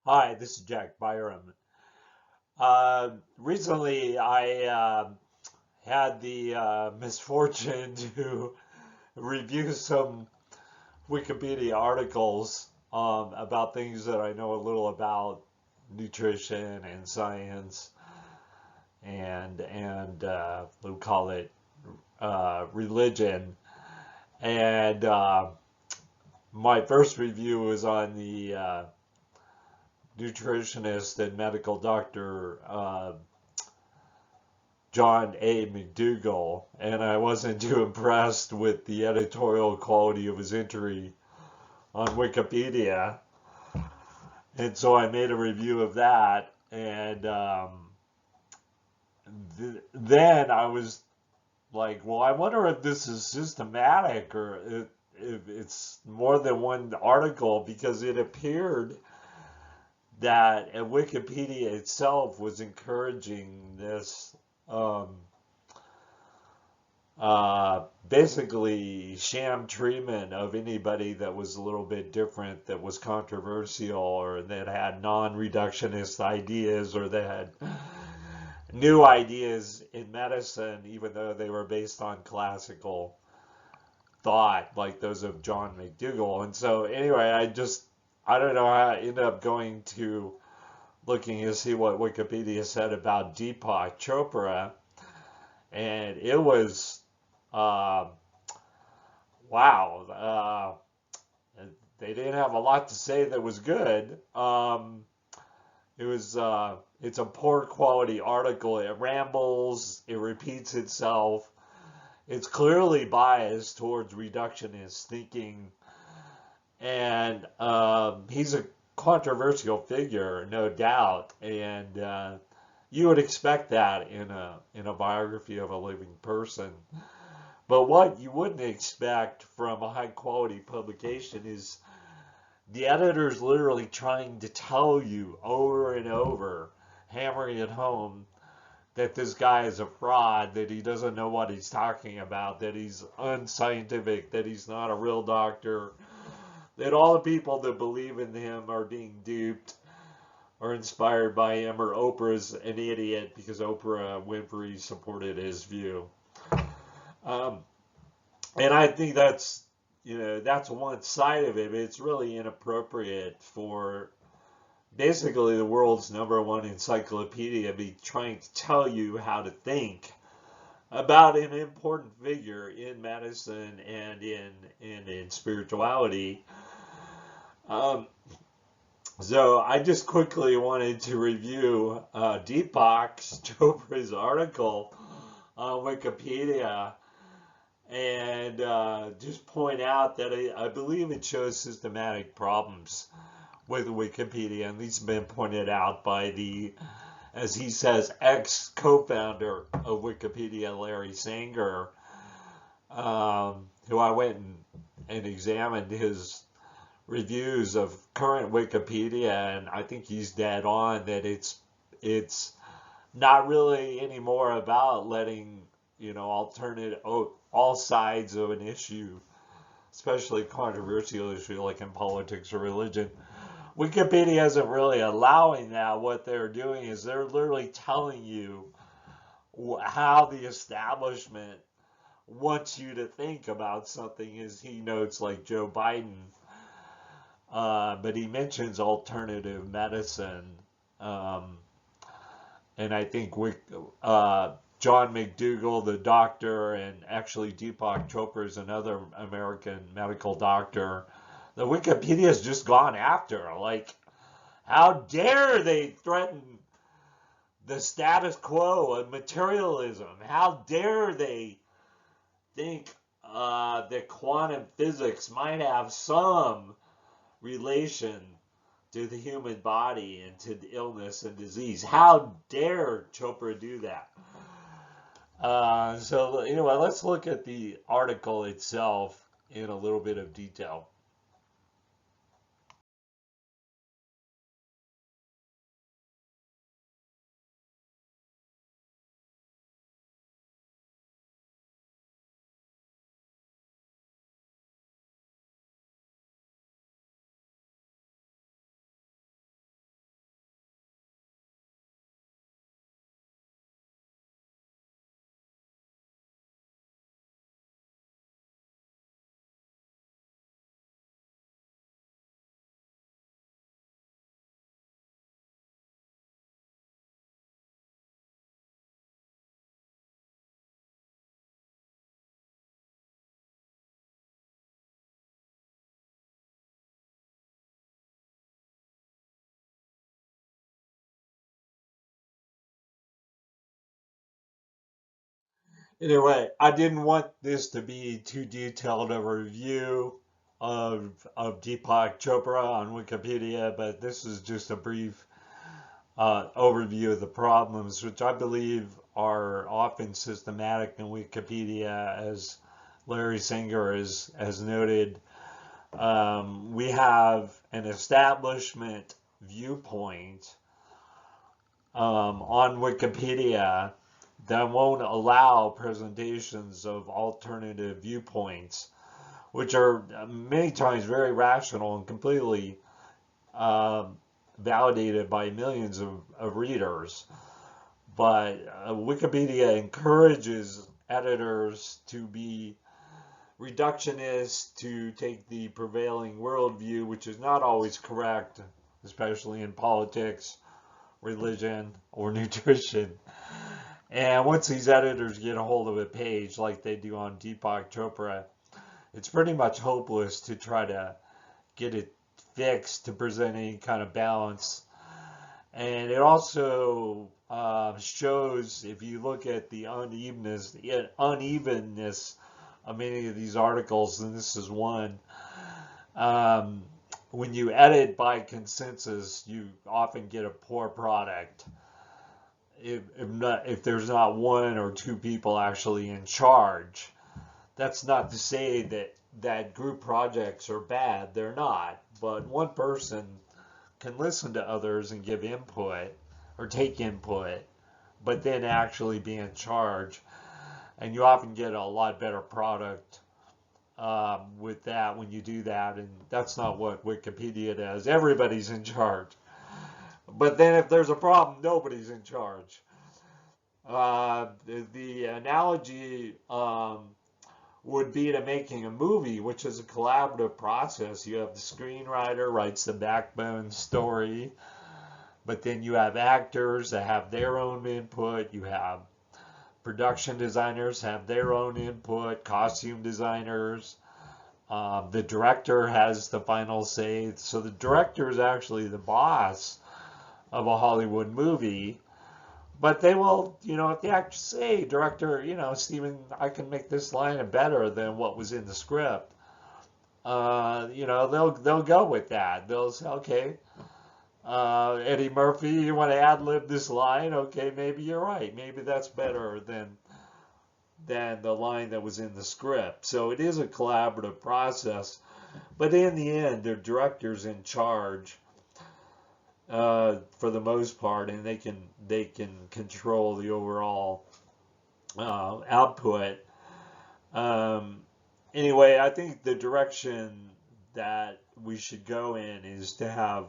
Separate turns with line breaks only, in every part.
Hi, this is Jack Byram. Recently, I had the misfortune to review some Wikipedia articles about things that I know a little about, nutrition and science, and we'll call it religion. And my first review was on the nutritionist and medical doctor John A. McDougall, and I wasn't too impressed with the editorial quality of his entry on Wikipedia. And so I made a review of that, and then I was like, well, I wonder if this is systematic or if it's more than one article, because it appeared that Wikipedia itself was encouraging this um, basically sham treatment of anybody that was a little bit different, that was controversial, or that had non-reductionist ideas, or that had new ideas in medicine, even though they were based on classical thought, like those of John McDougall. And so, anyway, I don't know how I ended up going to looking to see what Wikipedia said about Deepak Chopra, and it was uh, wow. They didn't have a lot to say that was good. It's a poor quality article. It rambles. It repeats itself. It's clearly biased towards reductionist thinking, and he's a controversial figure, no doubt. And you would expect that in a biography of a living person. But what you wouldn't expect from a high quality publication is the editor's literally trying to tell you over and over, hammering it home, that this guy is a fraud, that he doesn't know what he's talking about, that he's unscientific, that he's not a real doctor, that all the people that believe in him are being duped or inspired by him, or Oprah's an idiot because Oprah Winfrey supported his view. Um, and I think that's one side of it. But it's really inappropriate for basically the world's number one encyclopedia be trying to tell you how to think about an important figure in medicine and in spirituality. Um, so I just quickly wanted to review Deepak Chopra's article on Wikipedia, and just point out that I believe it shows systematic problems with Wikipedia, and these have been pointed out by the, as he says, ex-co-founder of Wikipedia, Larry Sanger, who I went and examined his reviews of current Wikipedia, and I think he's dead on that it's not really anymore about letting alternate all sides of an issue, especially controversial issue like in politics or religion. Wikipedia isn't really allowing that. What they're doing is they're literally telling you how the establishment wants you to think about something, as he notes, like Joe Biden. But he mentions alternative medicine. Um, and I think John McDougall, the doctor, and actually Deepak Chopra is another American medical doctor, the Wikipedia's just gone after. Like, how dare they threaten the status quo of materialism? How dare they think that quantum physics might have some relation to the human body and to illness and disease? How dare Chopra do that? So anyway, let's look at the article itself in a little bit of detail. Anyway, I didn't want this to be too detailed a review of Deepak Chopra on Wikipedia, but this is just a brief overview of the problems, which I believe are often systematic in Wikipedia, as Larry Singer has noted. We have an establishment viewpoint on Wikipedia that won't allow presentations of alternative viewpoints, which are many times very rational and completely validated by millions of readers. But Wikipedia encourages editors to be reductionist, to take the prevailing worldview, which is not always correct, especially in politics, religion, or nutrition. And once these editors get a hold of a page like they do on Deepak Chopra, it's pretty much hopeless to try to get it fixed to present any kind of balance. And it also shows, if you look at the unevenness of many of these articles, and this is one, when you edit by consensus, you often get a poor product. If there's not one or two people actually in charge. That's not to say that group projects are bad. They're not. But one person can listen to others and give input or take input, but then actually be in charge. And you often get a lot better product with that when you do that. And that's not what Wikipedia does. Everybody's in charge. But then if there's a problem, nobody's in charge. The analogy would be to making a movie, which is a collaborative process. You have the screenwriter writes the backbone story, but then you have actors that have their own input. You have production designers have their own input, costume designers. The director has the final say. So the director is actually the boss of a Hollywood movie. But they will, if the actors say, director, Steven, I can make this line better than what was in the script, they'll go with that. They'll say, okay, Eddie Murphy, you want to ad-lib this line? Okay, maybe you're right. Maybe that's better than the line that was in the script. So it is a collaborative process. But in the end, the director's in charge. For the most part, and they can control the overall output. Anyway, I think the direction that we should go in is to have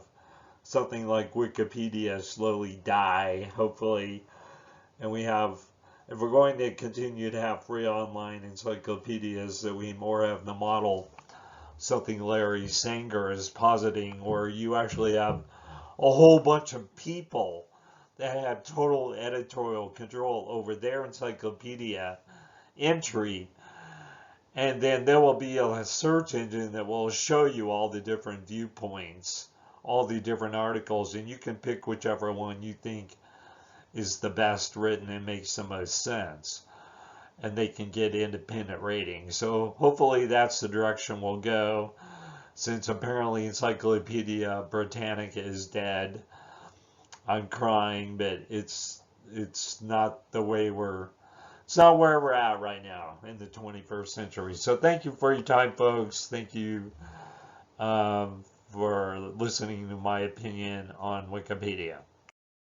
something like Wikipedia slowly die, hopefully, and if we're going to continue to have free online encyclopedias, that we more have the model, something Larry Sanger is positing, where you actually have a whole bunch of people that have total editorial control over their encyclopedia entry. And then there will be a search engine that will show you all the different viewpoints, all the different articles, and you can pick whichever one you think is the best written and makes the most sense. And they can get independent ratings. So hopefully that's the direction we'll go. Since apparently Encyclopedia Britannica is dead. I'm crying, but it's not it's not where we're at right now in the 21st century. So thank you for your time, folks. Thank you for listening to my opinion on Wikipedia.